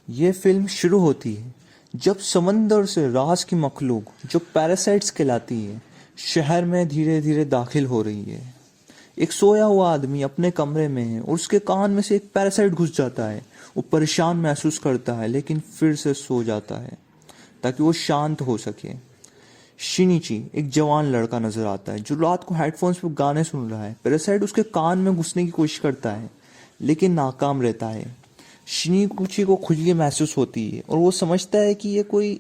ये फिल्म शुरू होती है जब समंदर से राज की मखलूक जो पैरासाइट्स कहलाती है शहर में धीरे धीरे दाखिल हो रही है। एक सोया हुआ आदमी अपने कमरे में है और उसके कान में से एक पैरासाइट घुस जाता है। वो परेशान महसूस करता है लेकिन फिर से सो जाता है ताकि वो शांत हो सके। शिनिची एक जवान लड़का नजर आता है जो रात को हेडफोन्स पर गाने सुन रहा है। पैरासाइट उसके कान में घुसने की कोशिश करता है लेकिन नाकाम रहता है। शिनिकुची को खुजली महसूस होती है और वो समझता है कि ये कोई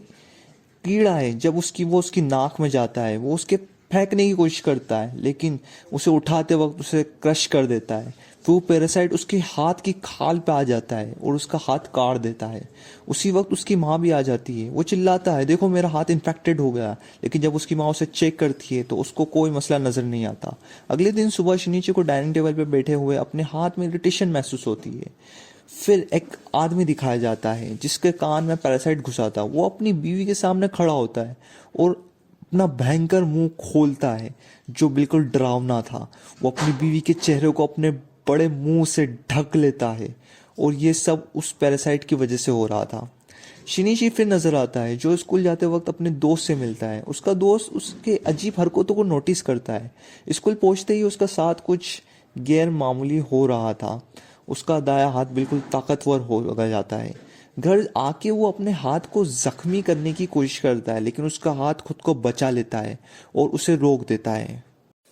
कीड़ा है। जब उसकी नाक में जाता है वो उसके फेंकने की कोशिश करता है लेकिन उसे उठाते वक्त उसे क्रश कर देता है। फिर वो पैरासाइट उसके हाथ की खाल पे आ जाता है और उसका हाथ काट देता है। उसी वक्त उसकी माँ भी आ जाती है। वो चिल्लाता है, देखो मेरा हाथ इन्फेक्टेड हो गया। लेकिन जब उसकी माँ उसे चेक करती है तो उसको कोई मसला नजर नहीं आता। अगले दिन सुबह शिनिची को डाइनिंग टेबल पे बैठे हुए अपने हाथ में इरिटेशन महसूस होती है। फिर एक आदमी दिखाया जाता है जिसके कान में पैरासाइट घुसा था। वो अपनी बीवी के सामने खड़ा होता है और अपना भयंकर मुंह खोलता है जो बिल्कुल डरावना था। वो अपनी बीवी के चेहरे को अपने बड़े मुंह से ढक लेता है और ये सब उस पैरासाइट की वजह से हो रहा था। शिनिची फिर नजर आता है जो स्कूल जाते वक्त अपने दोस्त से मिलता है। उसका दोस्त उसके अजीब हरकतों को नोटिस करता है। स्कूल पहुंचते ही उसका साथ कुछ गैर मामूली हो रहा था। उसका दाया हाथ बिल्कुल ताकतवर हो जाता है। घर आके वो अपने हाथ को जख्मी करने की कोशिश करता है लेकिन उसका हाथ खुद को बचा लेता है और उसे रोक देता है।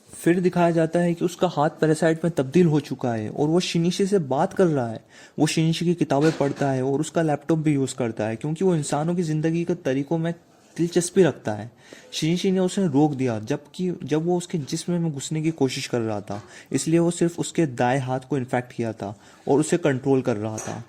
फिर दिखाया जाता है कि उसका हाथ पैरासाइट में तब्दील हो चुका है और वो शिनिशी से बात कर रहा है। वो शिनिशी की किताबें पढ़ता है और उसका लैपटॉप भी यूज़ करता है क्योंकि वो इंसानों की ज़िंदगी के तरीकों में दिलचस्पी रखता है। शिनिशी ने उसे रोक दिया जब वो उसके जिस्म में घुसने की कोशिश कर रहा था। इसलिए वो सिर्फ उसके दाएं हाथ को इन्फेक्ट किया था और उसे कंट्रोल कर रहा था।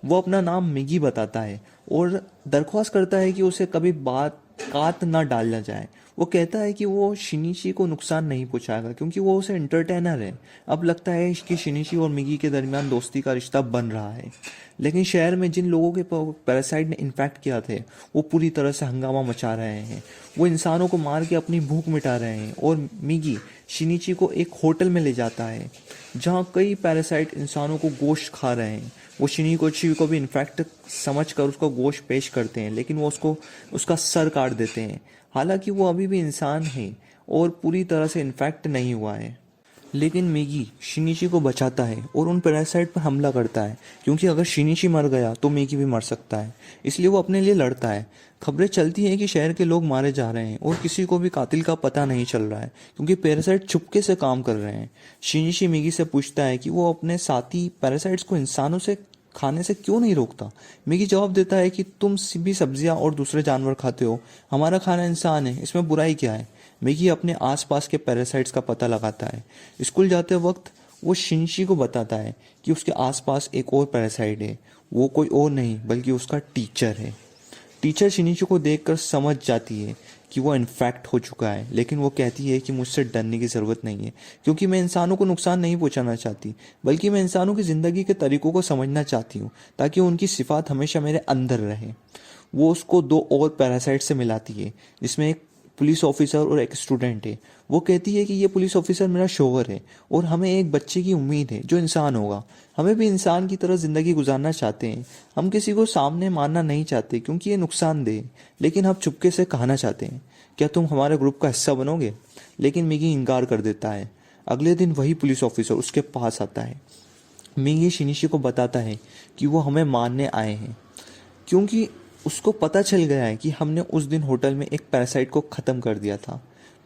वो अपना नाम मिगी बताता है और दरख्वास्त करता है कि उसे कभी बात कात ना डाला जाए। वो कहता है कि वो शिनिची को नुकसान नहीं पहुंचाएगा क्योंकि वो उसे एंटरटेनर है। अब लगता है कि शिनिची और मिगी के दरमियान दोस्ती का रिश्ता बन रहा है। लेकिन शहर में जिन लोगों के पैरासाइट ने इन्फेक्ट किया थे वो पूरी तरह से हंगामा मचा रहे हैं। वो इंसानों को मार के अपनी भूख मिटा रहे हैं और मिगी शिनिची को एक होटल में ले जाता है जहाँ कई पैरासाइट इंसानों को गोश्त खा रहे हैं। वो शिनिकोची को भी इन्फेक्ट समझ कर उसको गोश्त पेश करते हैं लेकिन वो उसका सर काट देते हैं। हालांकि वो अभी भी इंसान है और पूरी तरह से इन्फेक्ट नहीं हुआ है। लेकिन मिगी शिनिची को बचाता है और उन पैरासाइट पर हमला करता है क्योंकि अगर शिनिची मर गया तो मिगी भी मर सकता है। इसलिए वो अपने लिए लड़ता है। खबरें चलती हैं कि शहर के लोग मारे जा रहे हैं और किसी को भी कातिल का पता नहीं चल रहा है क्योंकि पैरासाइट छुपके से काम कर रहे हैं। शिनिची मिगी से पूछता है कि वो अपने साथी पैरासाइट्स को इंसानों से खाने से क्यों नहीं रोकता। मिगी जवाब देता है कि तुम भी सब्जियां और दूसरे जानवर खाते हो, हमारा खाना इंसान है, इसमें बुराई क्या है। मिगी अपने आसपास के पैरासाइट्स का पता लगाता है। स्कूल जाते वक्त वो शिनशी को बताता है कि उसके आसपास एक और पैरासाइट है। वो कोई और नहीं बल्कि उसका टीचर है। टीचर शिनिची को देखकर समझ जाती है कि वो इन्फेक्ट हो चुका है लेकिन वो कहती है कि मुझसे डरने की ज़रूरत नहीं है क्योंकि मैं इंसानों को नुकसान नहीं पहुंचाना चाहती बल्कि मैं इंसानों की ज़िंदगी के तरीकों को समझना चाहती हूँ ताकि उनकी सिफात हमेशा मेरे अंदर रहे। वो उसको दो और पैरासाइट से मिलाती है जिसमें एक पुलिस ऑफिसर और एक स्टूडेंट है। वो कहती है कि ये पुलिस ऑफिसर मेरा शोहर है और हमें एक बच्चे की उम्मीद है जो इंसान होगा। हमें भी इंसान की तरह ज़िंदगी गुजारना चाहते हैं। हम किसी को सामने मारना नहीं चाहते क्योंकि ये नुकसानदेह है लेकिन हम चुपके से कहना चाहते हैं, क्या तुम हमारे ग्रुप का हिस्सा बनोगे। लेकिन मिगी इनकार कर देता है। अगले दिन वही पुलिस ऑफिसर उसके पास आता है। मिगी शिनिशी को बताता है कि वो हमें मारने आए हैं क्योंकि उसको पता चल गया है कि हमने उस दिन होटल में एक पैरासाइट को ख़त्म कर दिया था।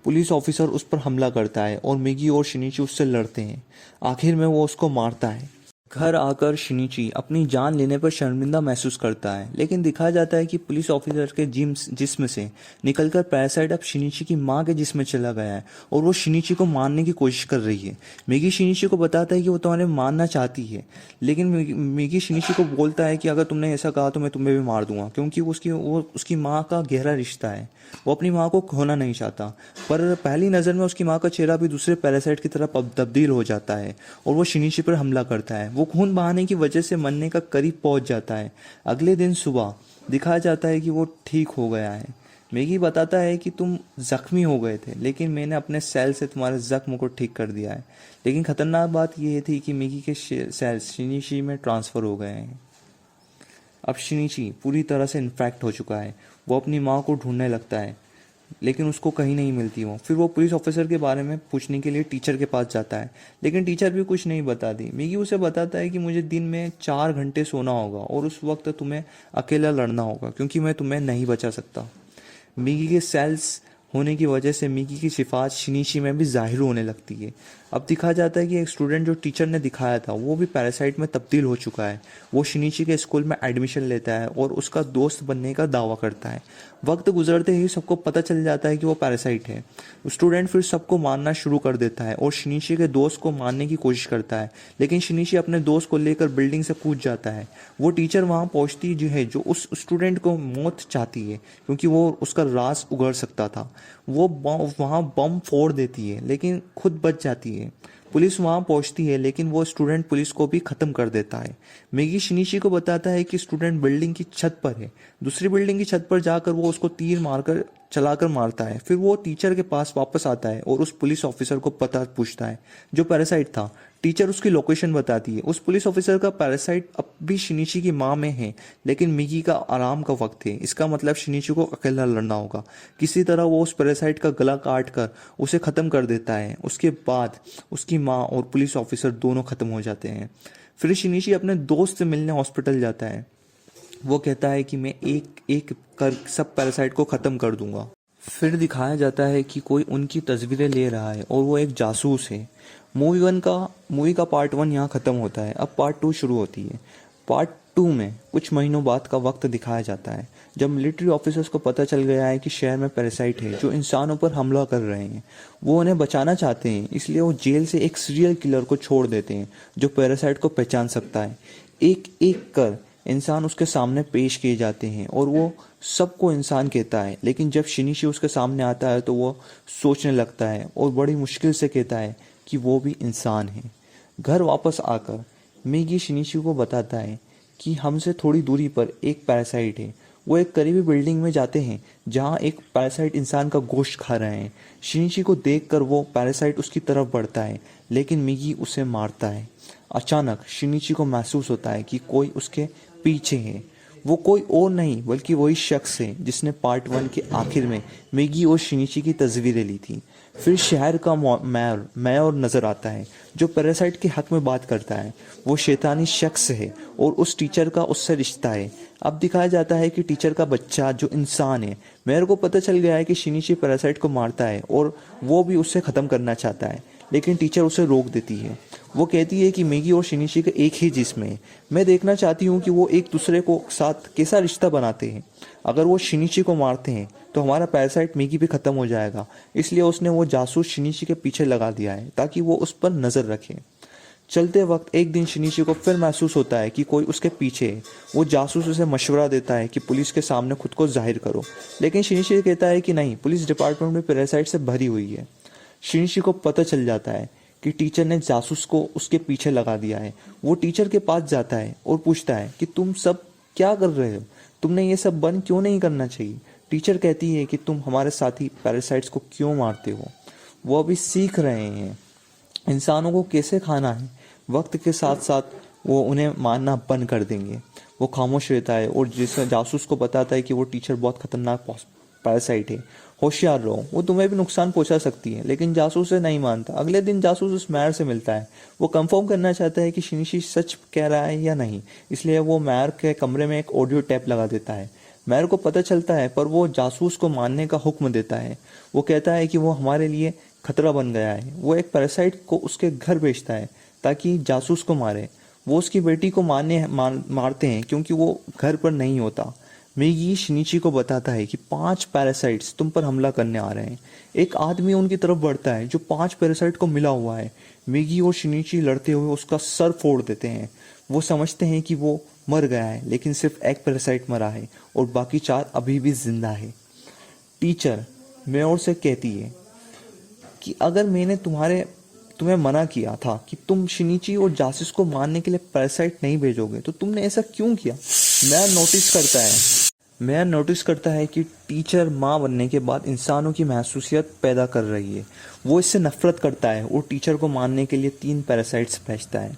पुलिस ऑफिसर उस पर हमला करता है और मिगी और शिनिची उससे लड़ते हैं। आखिर में वो उसको मारता है। घर आकर शिनिची अपनी जान लेने पर शर्मिंदा महसूस करता है लेकिन दिखाया जाता है कि पुलिस ऑफिसर के जिस्म से निकलकर पैरासाइट अब शिनिची की मां के जिस्म में चला गया है और वो शिनिची को मारने की कोशिश कर रही है। मिगी शिनिची को बताता है कि वो तुम्हें मारना चाहती है लेकिन मिगी शिनिची को बोलता है कि अगर तुमने ऐसा कहा तो मैं तुम्हें भी मार दूंगा क्योंकि वो उसकी माँ का गहरा रिश्ता है। वो अपनी माँ को खोना नहीं चाहता पर पहली नज़र में उसकी माँ का चेहरा भी दूसरे पैरासाइट की तरफ तब्दील हो जाता है और वो शिनिची पर हमला करता है। वो खून बहाने की वजह से मरने का करीब पहुंच जाता है। अगले दिन सुबह दिखाया जाता है कि वो ठीक हो गया है। मैगी बताता है कि तुम जख्मी हो गए थे लेकिन मैंने अपने सेल से तुम्हारे जख्म को ठीक कर दिया है। लेकिन खतरनाक बात यह थी कि मैगी के सेल शिनिशी में ट्रांसफ़र हो गए हैं। अब शिनिची पूरी तरह से इन्फेक्ट हो चुका है। वो अपनी माँ को ढूंढने लगता है लेकिन उसको कहीं नहीं मिलती वो। फिर वो पुलिस ऑफिसर के बारे में पूछने के लिए टीचर के पास जाता है, लेकिन टीचर भी कुछ नहीं बताती। मिगी उसे बताता है कि मुझे दिन में 4 घंटे सोना होगा और उस वक्त तुम्हें अकेला लड़ना होगा क्योंकि मैं तुम्हें नहीं बचा सकता। मिगी के सेल्स होने की वजह से मिगी की सिफात शिनिची में भी जाहिर होने लगती है। अब दिखाया जाता है कि एक स्टूडेंट जो टीचर ने दिखाया था वो भी पैरासाइट में तब्दील हो चुका है। वो शिनिची के स्कूल में एडमिशन लेता है और उसका दोस्त बनने का दावा करता है। वक्त गुजरते ही सबको पता चल जाता है कि वो पैरासाइट है। स्टूडेंट फिर सबको मारना शुरू कर देता है और शिनिची के दोस्त को मारने की कोशिश करता है, लेकिन शिनिची अपने दोस्त को लेकर बिल्डिंग से कूद जाता है। वो टीचर वहाँ पहुँचती जो है जो उस स्टूडेंट को मौत चाहती है क्योंकि वो उसका राज उगड़ सकता था। वो वहाँ बम फोड़ देती है लेकिन खुद बच जाती है। पुलिस वहां पहुंचती है लेकिन वो स्टूडेंट पुलिस को भी खत्म कर देता है। मिगी शिनिची को बताता है कि स्टूडेंट बिल्डिंग की छत पर है। दूसरी बिल्डिंग की छत पर जाकर वो उसको तीर मारकर चलाकर मारता है। फिर वो टीचर के पास वापस आता है और उस पुलिस ऑफिसर को पता पूछता है जो पैरासाइट था। टीचर उसकी लोकेशन बताती है। उस पुलिस ऑफिसर का पैरासाइट अब भी शिनिची की माँ में है, लेकिन मिगी का आराम का वक्त है। इसका मतलब शिनिची को अकेला लड़ना होगा। किसी तरह वो उस पैरासाइट का गला काट कर उसे खत्म कर देता है। उसके बाद उसकी माँ और पुलिस ऑफिसर दोनों खत्म हो जाते हैं। फिर शिनिची अपने दोस्त से मिलने हॉस्पिटल जाता है। वो कहता है कि मैं एक एक कर सब पैरासाइट को खत्म कर दूंगा। फिर दिखाया जाता है कि कोई उनकी तस्वीरें ले रहा है और वो एक जासूस है। मूवी का पार्ट 1 यहाँ ख़त्म होता है। अब पार्ट 2 शुरू होती है। पार्ट 2 में कुछ महीनों बाद का वक्त दिखाया जाता है जब मिलिट्री ऑफिसर्स को पता चल गया है कि शहर में पैरासाइट है जो इंसानों पर हमला कर रहे हैं। वो उन्हें बचाना चाहते हैं, इसलिए वो जेल से एक सीरियल किलर को छोड़ देते हैं जो पैरासाइट को पहचान सकता है। एक एक कर इंसान उसके सामने पेश किए जाते हैं और वो सबको इंसान कहता है, लेकिन जब शिनिची उसके सामने आता है तो वो सोचने लगता है और बड़ी मुश्किल से कहता है कि वो भी इंसान है। घर वापस आकर मिगी शिनिची को बताता है कि हमसे थोड़ी दूरी पर एक पैरासाइट है। वो एक करीबी बिल्डिंग में जाते हैं जहां एक पैरासाइट इंसान का गोश्त खा रहे हैं। शिनिची को देखकर वो पैरासाइट उसकी तरफ बढ़ता है, लेकिन मिगी उसे मारता है। अचानक शिनिची को महसूस होता है कि कोई उसके पीछे है। वो कोई और नहीं बल्कि वही शख्स है जिसने पार्ट 1 के आखिर में मिगी और शिनिची की तस्वीरें ली थी। फिर शहर का मेयर नजर आता है जो पैरासाइट के हक में बात करता है। वो शैतानी शख्स है और उस टीचर का उससे रिश्ता है। अब दिखाया जाता है कि टीचर का बच्चा जो इंसान है। मेयर को पता चल गया है कि शिनिची पैरासाइट को मारता है और वो भी उससे ख़त्म करना चाहता है, लेकिन टीचर उसे रोक देती है। वो कहती है कि मिगी और शिनिची का एक ही जिस्म है। मैं देखना चाहती हूँ कि वो एक दूसरे को साथ कैसा रिश्ता बनाते हैं। अगर वो शिनिची को मारते हैं तो हमारा पैरासाइट मिगी भी खत्म हो जाएगा। इसलिए उसने वो जासूस शिनिची के पीछे लगा दिया है ताकि वो उस पर नज़र रखे। चलते वक्त एक दिन शिनिची को फिर महसूस होता है कि कोई उसके पीछे है। वो जासूस उसे मशवरा देता है कि पुलिस के सामने खुद को जाहिर करो, लेकिन शिनिची कहता है कि नहीं, पुलिस डिपार्टमेंट में पैरासाइट से भरी हुई है। शिनिची को पता चल जाता है कि टीचर ने जासूस को उसके पीछे लगा दिया है। वो टीचर के पास जाता है और पूछता है कि तुम सब क्या कर रहे हो, तुमने ये सब बंद क्यों नहीं करना चाहिए। टीचर कहती है कि तुम हमारे साथी पैरासाइट्स को क्यों मारते हो। वो अभी सीख रहे हैं इंसानों को कैसे खाना है। वक्त के साथ साथ वो उन्हें मारना बंद कर देंगे। वो खामोश रहता है और जिस जासूस को बताता है कि वो टीचर बहुत खतरनाक पैरासाइट है, होशियार रहो, वो तुम्हें भी नुकसान पहुंचा सकती है। लेकिन जासूस से नहीं मानता। अगले दिन जासूस उस मेयर से मिलता है। वो कंफर्म करना चाहता है कि शिनिची सच कह रहा है या नहीं, इसलिए वो मेयर के कमरे में एक ऑडियो टेप लगा देता है। मेयर को पता चलता है पर वो जासूस को मारने का हुक्म देता है। वो कहता है कि वो हमारे लिए खतरा बन गया है। वो एक पैरासाइट को उसके घर भेजता है ताकि जासूस को मारे। वो उसकी बेटी को मारते हैं क्योंकि वो घर पर नहीं होता। मिगी शिनिची को बताता है कि 5 पैरासाइट्स तुम पर हमला करने आ रहे हैं। एक आदमी उनकी तरफ बढ़ता है जो 5 पैरासाइट को मिला हुआ है। मिगी और शिनिची लड़ते हुए उसका सर फोड़ देते हैं। वो समझते हैं कि वो मर गया है, लेकिन सिर्फ एक पैरासाइट मरा है और बाकी 4 अभी भी जिंदा है। टीचर मेयर से कहती है कि अगर मैंने तुम्हें मना किया था कि तुम शिनिची और जासूस को मारने के लिए पैरासाइट नहीं भेजोगे तो तुमने ऐसा क्यों किया। मेयर नोटिस करता है कि टीचर माँ बनने के बाद इंसानों की महसूसियत पैदा कर रही है। वो इससे नफरत करता है और टीचर को मारने के लिए 3 पैरासाइट्स भेजता है।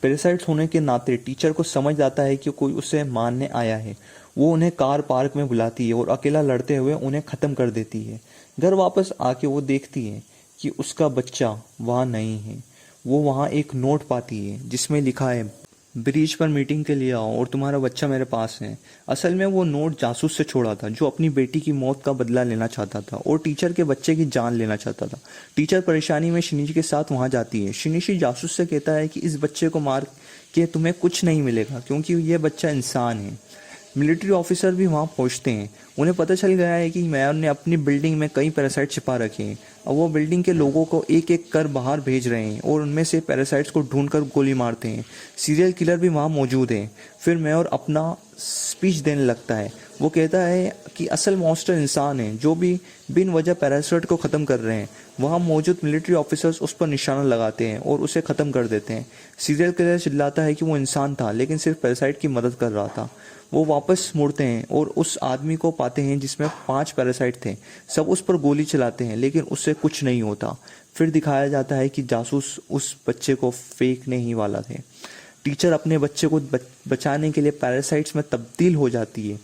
पैरासाइट्स होने के नाते टीचर को समझ आता है कि कोई उसे मारने आया है। वो उन्हें कार पार्क में बुलाती है और अकेला लड़ते हुए उन्हें ख़त्म कर देती है। घर वापस आके वो देखती है कि उसका बच्चा वहाँ नहीं है। वो वहाँ एक नोट पाती है जिसमें लिखा है, ब्रिज पर मीटिंग के लिए आओ और तुम्हारा बच्चा मेरे पास है। असल में वो नोट जासूस से छोड़ा था जो अपनी बेटी की मौत का बदला लेना चाहता था और टीचर के बच्चे की जान लेना चाहता था। टीचर परेशानी में शिनिची के साथ वहां जाती है। शिनिची जासूस से कहता है कि इस बच्चे को मार के तुम्हें कुछ नहीं मिलेगा क्योंकि ये बच्चा इंसान है। मिलिट्री ऑफिसर भी वहां पहुंचते हैं। उन्हें पता चल गया है कि मेयर ने अपनी बिल्डिंग में कई पैरासाइट छिपा रखे हैं। अब वो बिल्डिंग के लोगों को एक एक कर बाहर भेज रहे हैं और उनमें से पैरासाइट्स को ढूंढकर गोली मारते हैं। सीरियल किलर भी वहाँ मौजूद है। फिर मेयर अपना स्पीच देने लगता है। वो कहता है कि असल मॉन्स्टर इंसान है जो भी बिन वजह पैरासाइट को ख़त्म कर रहे हैं। वहाँ मौजूद मिलिट्री ऑफिसर्स उस पर निशाना लगाते हैं और उसे ख़त्म कर देते हैं। सीरियल किलर चिल्लाता है कि वो इंसान था लेकिन सिर्फ पैरासाइट की मदद कर रहा था। वो वापस मुड़ते हैं और उस आदमी को पाते हैं जिसमें 5 पैरासाइट थे। सब उस पर गोली चलाते हैं लेकिन उससे कुछ नहीं होता। फिर दिखाया जाता है कि जासूस उस बच्चे को फेंकने ही वाला थे। टीचर अपने बच्चे को बचाने के लिए पैरासाइट्स में तब्दील हो जाती है।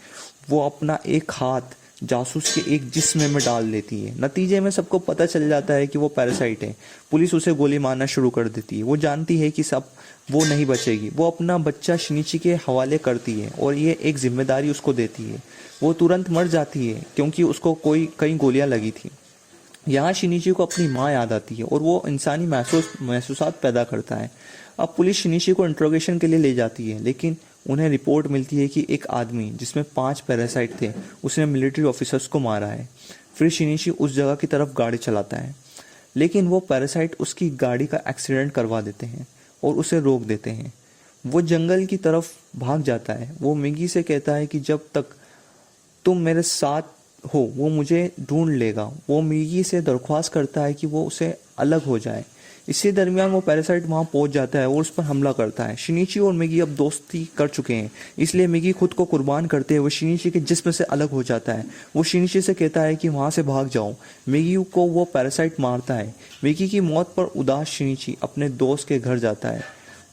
वो अपना एक हाथ जासूस के एक जिस्म में डाल देती है। नतीजे में सबको पता चल जाता है कि वो पैरासाइट है। पुलिस उसे गोली मारना शुरू कर देती है। वो जानती है कि सब वो नहीं बचेगी। वो अपना बच्चा शिनिची के हवाले करती है और ये एक जिम्मेदारी उसको देती है। वो तुरंत मर जाती है क्योंकि उसको कई गोलियां लगी थी। यहाँ शिनिची को अपनी माँ याद आती है और वो इंसानी महसूसात पैदा करता है। अब पुलिस शिनिची को इंट्रोगेशन के लिए ले जाती है लेकिन उन्हें रिपोर्ट मिलती है कि एक आदमी जिसमें 5 पैरासाइट थे उसने मिलिट्री ऑफिसर्स को मारा है। फिर शिनिची उस जगह की तरफ गाड़ी चलाता है लेकिन वो पैरासाइट उसकी गाड़ी का एक्सीडेंट करवा देते हैं और उसे रोक देते हैं। वो जंगल की तरफ भाग जाता है। वो मिगी से कहता है कि जब तक तुम मेरे साथ हो वो मुझे ढूंढ लेगा। वो मिगी से दरख्वास्त करता है कि वो उसे अलग हो जाए। इसी दरमियान वो पैरासाइट वहां पहुंच जाता है और उस पर हमला करता है। शिनिची और मिगी अब दोस्ती कर चुके हैं इसलिए मिगी खुद को कुर्बान करते हुए शिनिची के जिस्म से अलग हो जाता है। वो शिनिची से कहता है कि वहां से भाग जाओ। मिगी को वो पैरासाइट मारता है। मिगी की मौत पर उदास शिनिची अपने दोस्त के घर जाता है।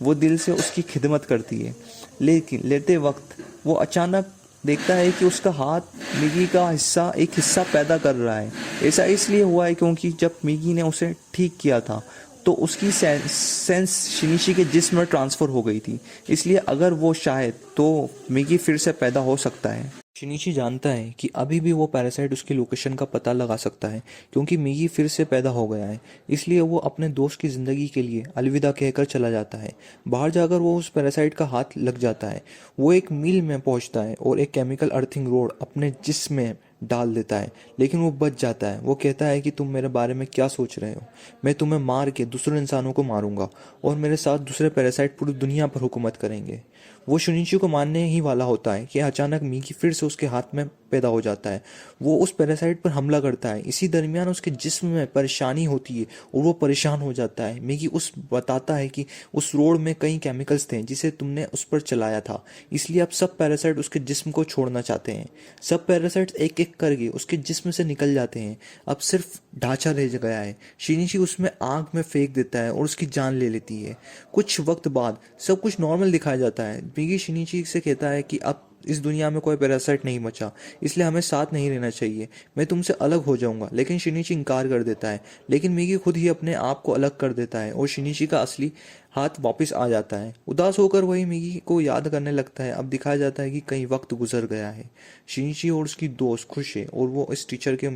वो दिल से उसकी खिदमत करती है लेकिन लेते वक्त वो अचानक देखता है कि उसका हाथ मिगी का एक हिस्सा पैदा कर रहा है। ऐसा इसलिए हुआ है क्योंकि जब मिगी ने उसे ठीक किया था तो उसकी सेंस शिनिची के जिस्म में ट्रांसफ़र हो गई थी। इसलिए अगर वो चाहे तो मिगी फिर से पैदा हो सकता है। शिनिची जानता है कि अभी भी वो पैरासाइट उसकी लोकेशन का पता लगा सकता है क्योंकि मिगी फिर से पैदा हो गया है। इसलिए वो अपने दोस्त की ज़िंदगी के लिए अलविदा कहकर चला जाता है। बाहर जाकर वो उस पैरासाइट का हाथ लग जाता है। वो एक मील में पहुंचता है और एक केमिकल अर्थिंग रोड अपने जिस्म में डाल देता है लेकिन वो बच जाता है। वो कहता है कि तुम मेरे बारे में क्या सोच रहे हो? मैं तुम्हें मार के दूसरे इंसानों को मारूंगा और मेरे साथ दूसरे पैरासाइट पूरी दुनिया पर हुकूमत करेंगे। वो शिनिची को मारने ही वाला होता है कि अचानक मिगी फिर से उसके हाथ में पैदा हो जाता है। वो उस पैरासाइट पर हमला करता है। इसी दरमियान उसके जिस्म में परेशानी होती है और वो परेशान हो जाता है। मिगी उस बताता है कि उस रोड में कई केमिकल्स थे जिसे तुमने उस पर चलाया था, इसलिए अब सब पैरासाइट उसके जिस्म को छोड़ना चाहते हैं। सब पैरासाइट्स एक एक करके उसके जिस्म से निकल जाते हैं। अब सिर्फ ढांचा रह गया है। शिनिची उसमें आग में फेंक देता है और उसकी जान ले लेती है। कुछ वक्त बाद सब कुछ नॉर्मल दिखाया जाता है। मिगी शिनिची से कहता है कि अब इस दुनिया में कोई पैरासाइट नहीं बचा, इसलिए हमें साथ नहीं रहना चाहिए। मैं तुमसे अलग हो जाऊंगा। लेकिन शिनिची इनकार कर देता है। लेकिन मिगी खुद ही अपने आप को अलग कर देता है और शिनिची का असली हाथ वापस आ जाता है। उदास होकर वही मिगी को याद करने लगता है। अब दिखाया जाता है कि कई वक्त गुजर गया है। शिनिची और उसकी दोस्त खुश है और वो इस टीचर के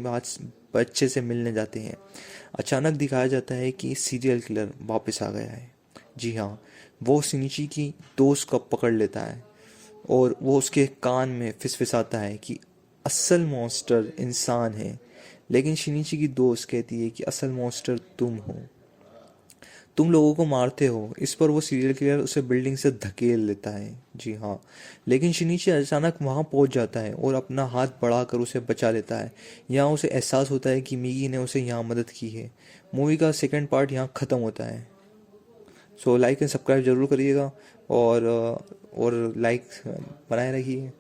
बच्चे से मिलने जाते हैं। अचानक दिखाया जाता है कि सीरियल किलर वापस आ गया है। जी हाँ, वो शिनिची की दोस्त को पकड़ लेता है और वो उसके कान में फिसफिसाता है कि असल मॉन्स्टर इंसान है। लेकिन शिनिची की दोस्त कहती है कि असल मॉन्स्टर तुम हो, तुम लोगों को मारते हो। इस पर वो सीरियल किलर उसे बिल्डिंग से धकेल लेता है। जी हाँ, लेकिन शिनिची अचानक वहां पहुंच जाता है और अपना हाथ बढ़ाकर उसे बचा लेता है। यहाँ उसे एहसास होता है कि मिगी ने उसे यहाँ मदद की है। मूवी का सेकंड पार्ट यहाँ ख़त्म होता है। सो लाइक एंड सब्सक्राइब जरूर करिएगा और लाइक बनाए रखिए।